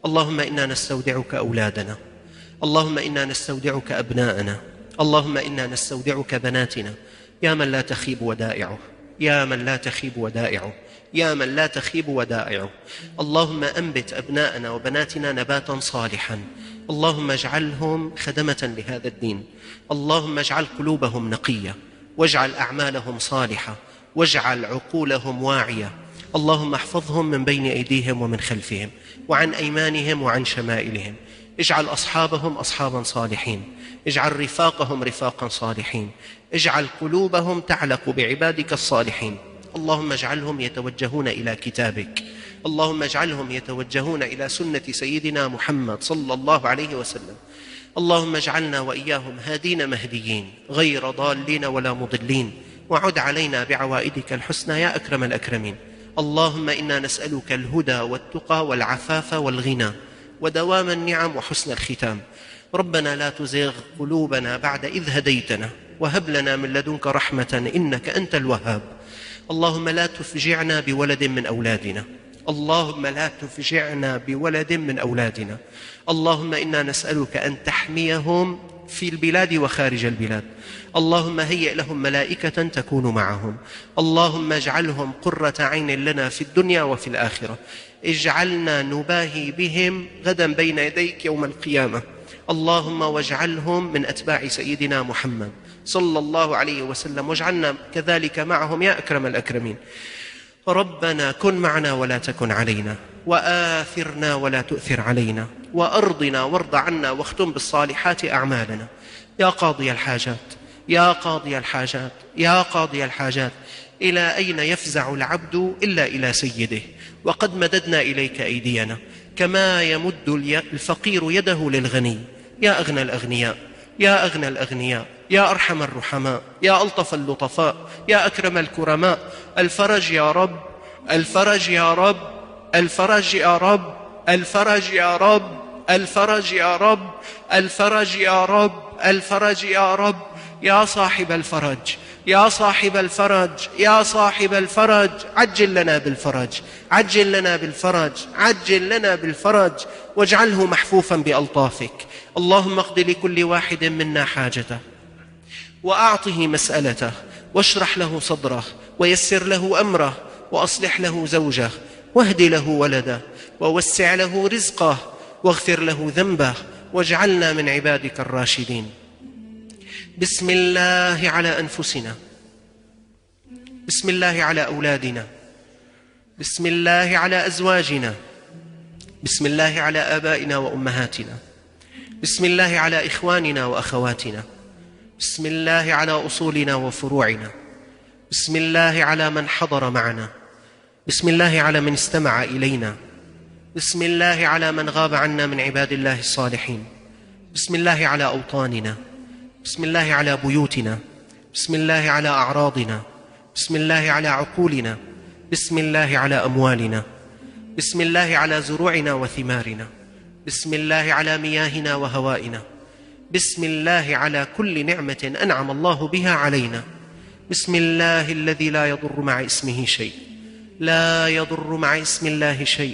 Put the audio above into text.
اللهم إنا نستودعك أولادنا، اللهم إنا نستودعك أبناءنا، اللهم إنا نستودعك بناتنا، يا من لا تخيب ودائعه، يا من لا تخيب ودائعه، يا من لا تخيب ودائعه. اللهم أنبت أبناءنا وبناتنا نباتا صالحا، اللهم اجعلهم خدمة لهذا الدين، اللهم اجعل قلوبهم نقية، واجعل أعمالهم صالحة، واجعل عقولهم واعية. اللهم احفظهم من بين أيديهم ومن خلفهم وعن أيمانهم وعن شمائلهم. اجعل أصحابهم أصحابا صالحين، اجعل رفاقهم رفاقا صالحين، اجعل قلوبهم تعلق بعبادك الصالحين. اللهم اجعلهم يتوجهون إلى كتابك، اللهم اجعلهم يتوجهون إلى سنة سيدنا محمد صلى الله عليه وسلم. اللهم اجعلنا وإياهم هادين مهديين غير ضالين ولا مضلين، وعد علينا بعوائدك الحسنى يا أكرم الأكرمين. اللهم إنا نسألك الهدى والتقى والعفاف والغنى ودوام النعم وحسن الختام. ربنا لا تزغ قلوبنا بعد إذ هديتنا، وهب لنا من لدنك رحمة إنك أنت الوهاب. اللهم لا تفجعنا بولد من أولادنا، اللهم لا تفجعنا بولد من أولادنا. اللهم إنا نسألك أن تحميهم في البلاد وخارج البلاد. اللهم هيئ لهم ملائكة تكون معهم. اللهم اجعلهم قرة عين لنا في الدنيا وفي الآخرة. اجعلنا نباهي بهم غدا بين يديك يوم القيامة. اللهم واجعلهم من أتباع سيدنا محمد صلى الله عليه وسلم، واجعلنا كذلك معهم يا أكرم الأكرمين. ربنا كن معنا ولا تكن علينا، وآثرنا ولا تؤثر علينا، وأرضنا وارض عنا، واختم بالصالحات أعمالنا. يا قاضي الحاجات، يا قاضي الحاجات، يا قاضي الحاجات، إلى أين يفزع العبد إلا إلى سيده؟ وقد مددنا إليك أيدينا كما يمد الفقير يده للغني. يا أغنى الأغنياء، يا أغنى الأغنياء، يا أرحم الرحماء، يا ألطف اللطفاء، يا أكرم الكرماء. الفرج يا رب، الفرج يا رب، الفرج يا رب، الفرج يا رب، الفرج يا رب، الفرج يا رب، الفرج يا رب. يا صاحب الفرج، يا صاحب الفرج، يا صاحب الفرج، عجل لنا بالفرج، عجل لنا بالفرج، عجل لنا بالفرج، واجعله محفوفا بألطافك. اللهم اقض لكل واحد منا حاجته، وأعطه مسألته، واشرح له صدره، ويسر له أمره، وأصلح له زوجه، واهد له ولده، ووسع له رزقه، واغفر له ذنبه، واجعلنا من عبادك الراشدين. بسم الله على أنفسنا، بسم الله على أولادنا، بسم الله على أزواجنا، بسم الله على آبائنا وأمهاتنا، بسم الله على إخواننا وأخواتنا، بسم الله على أصولنا وفروعنا، بسم الله على من حضر معنا، بسم الله على من استمع إلينا، بسم الله على من غاب عنا من عباد الله الصالحين، بسم الله على أوطاننا، بسم الله على بيوتنا، بسم الله على أعراضنا، بسم الله على عقولنا، بسم الله على أموالنا، بسم الله على زروعنا وثمارنا، بسم الله على مياهنا وهوائنا، بسم الله على كل نعمة أنعم الله بها علينا. بسم الله الذي لا يضر مع اسمه شيء، لا يضر مع اسم الله شيء.